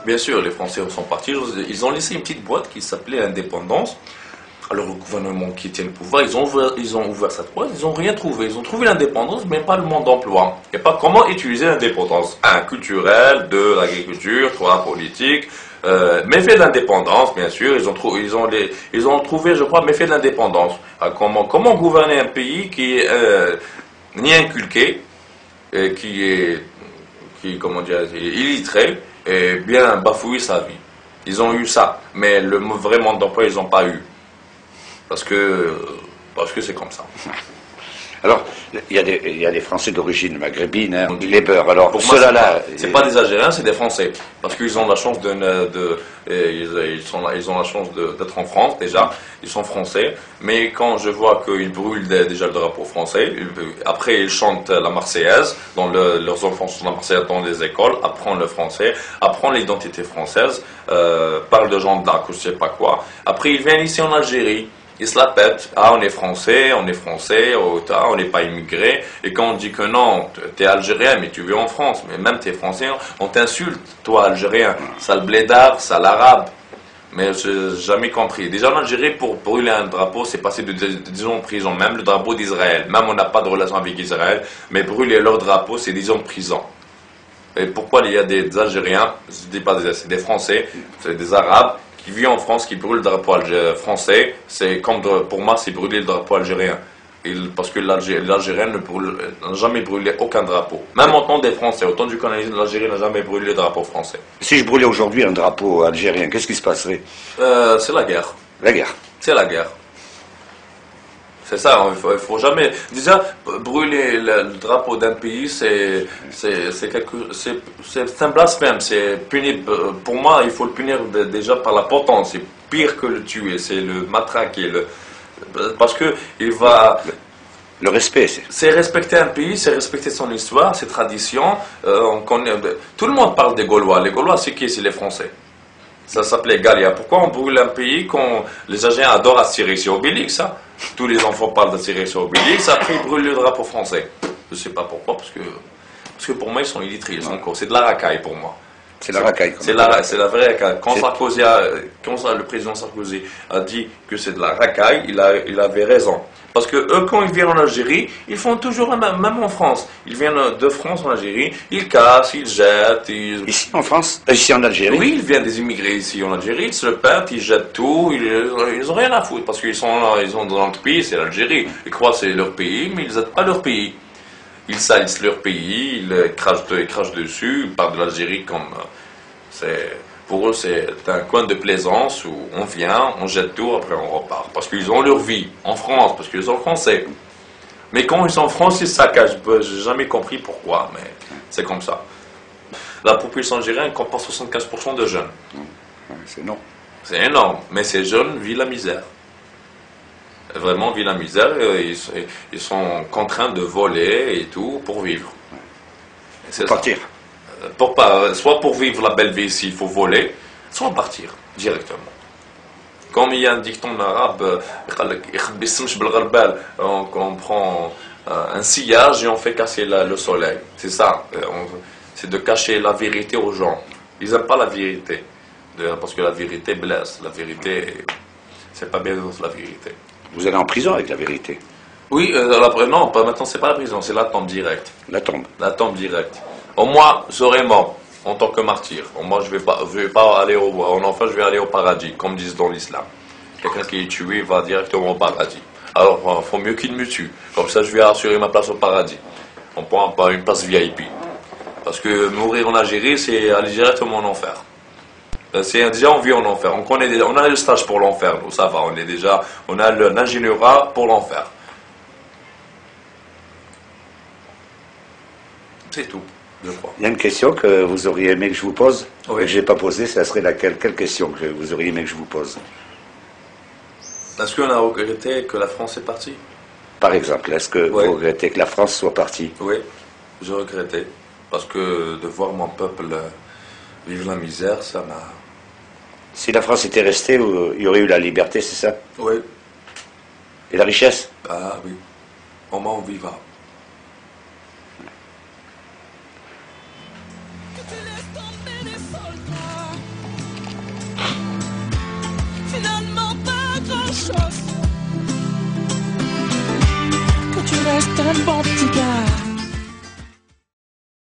Bien sûr, les Français sont partis. Ils ont laissé une petite boîte qui s'appelait Indépendance. Alors, le gouvernement qui tient le pouvoir, ils ont ouvert cette boîte, ils n'ont rien trouvé. Ils ont trouvé l'indépendance, mais pas le monde d'emploi. Et pas comment utiliser l'indépendance. Un, culturel, deux, l'agriculture, trois, politique. Méfait de l'indépendance, bien sûr. Ils ont trouvé, je crois, méfait de l'indépendance. Comment gouverner un pays qui est ni inculqué, comment dire, illettré, et bien bafouiller sa vie. Ils ont eu ça, mais le vrai monde d'emploi, ils n'ont pas eu. Parce que c'est comme ça. Alors, il y a des Français d'origine maghrébine, hein, les beurs. Alors, pour moi, ceux-là, c'est pas des Algériens, c'est des Français. Parce qu'ils ont la chance ils ont la chance d'être en France déjà. Ils sont français. Mais quand je vois qu'ils brûlent déjà le drapeau français, après ils chantent la Marseillaise, leurs enfants chantent la Marseillaise dans les écoles, apprennent le français, apprennent l'identité française, parlent de gens d'arc ou je sais pas quoi. Après ils viennent ici en Algérie. Ils se la pètent. Ah, on est français, on n'est pas immigré. Et quand on dit que non, t'es algérien, mais tu vis en France, mais même t'es français, on t'insulte, toi, algérien. Sale blédard, sale arabe. Mais j'ai jamais compris. Déjà, en Algérie, pour brûler un drapeau, c'est passé de 10 ans en prison. Même le drapeau d'Israël. Même on n'a pas de relation avec Israël. Mais brûler leur drapeau, c'est 10 ans de prison. Et pourquoi il y a des Algériens, je dis pas c'est des Français, c'est des Arabes, qui vit en France, qui brûle le drapeau français, c'est comme pour moi, c'est brûler le drapeau algérien. Parce que l'Algérien n'a jamais brûlé aucun drapeau. Même en temps des Français, autant du colonialisme, l'Algérie n'a jamais brûlé le drapeau français. Si je brûlais aujourd'hui un drapeau algérien, qu'est-ce qui se passerait? C'est la guerre. La guerre. C'est la guerre. C'est ça, il faut jamais. Déjà, brûler le drapeau d'un pays, c'est un blasphème, c'est punible. Pour moi, il faut le punir déjà par la potence. C'est pire que le tuer, c'est le matraquer. Parce que il va. Le respect, c'est respecter un pays, c'est respecter son histoire, ses traditions. Tout le monde parle des Gaulois. Les Gaulois, c'est qui? C'est les Français. Ça s'appelait Gallia. Pourquoi on brûle un pays quand les Algériens adorent Astérix et Obélix, ça? Tous les enfants parlent d'Astérix et Obélix, après ils brûlent le drapeau français. Je ne sais pas pourquoi, parce que pour moi ils sont illettrés, c'est de la racaille pour moi. C'est la racaille. C'est la vraie racaille. Quand le président Sarkozy a dit que c'est de la racaille, il avait raison. Parce que eux, quand ils viennent en Algérie, ils font toujours la même en France. Ils viennent de France en Algérie, ils cassent, ils jettent. Ici en France? Ici en Algérie? Oui, ils viennent des immigrés ici en Algérie, ils se pètent, ils jettent tout, ils n'ont rien à foutre. Parce qu'ils sont dans notre pays, c'est l'Algérie. Ils croient que c'est leur pays, mais ils n'aident pas leur pays. Ils salissent leur pays, ils crachent dessus, ils parlent de l'Algérie comme... Pour eux, c'est un coin de plaisance où on vient, on jette tout, après on repart. Parce qu'ils ont leur vie en France, parce qu'ils sont français. Mais quand ils sont français, ils saccagent. Je n'ai jamais compris pourquoi, mais c'est comme ça. La population algérienne comporte 75% de jeunes. C'est énorme. C'est énorme, mais ces jeunes vivent la misère. Vraiment vivent la misère, ils sont contraints de voler et tout pour vivre. C'est partir. Soit pour vivre la belle vie ici, il faut voler, soit partir directement. Comme il y a un dicton arabe, on prend un sillage et on fait casser le soleil. C'est ça, c'est de cacher la vérité aux gens. Ils n'aiment pas la vérité, parce que la vérité blesse, la vérité, c'est pas bien la vérité. Vous allez en prison avec la vérité? Oui, non, maintenant c'est pas la prison, c'est la tombe directe. La tombe? La tombe directe. Au moins, je serai mort en tant que martyr. Au moins, je vais pas aller en enfer, je vais aller au paradis, comme disent dans l'islam. Quelqu'un qui est tué va directement au paradis. Alors, il faut mieux qu'il me tue. Comme ça, je vais assurer ma place au paradis. On prend pas une place VIP. Parce que mourir en Algérie, c'est aller directement en enfer. Déjà, on vit en enfer. On a le stage pour l'enfer, nous, ça va. On a l'ingénierat pour l'enfer. C'est tout. Il y a une question que vous auriez aimé que je vous pose, oui. Que je n'ai pas posée, ça serait laquelle? Quelle question que vous auriez aimé que je vous pose? Est-ce qu'on a regretté que la France est partie? Par exemple, est-ce que vous regrettez que la France soit partie? Oui, je regrettais. Parce que de voir mon peuple vivre la misère, ça m'a... Si la France était restée, il y aurait eu la liberté, c'est ça? Oui. Et la richesse? Ah oui. Au moins on vivra. chose. Que tu restes un bon petit gars.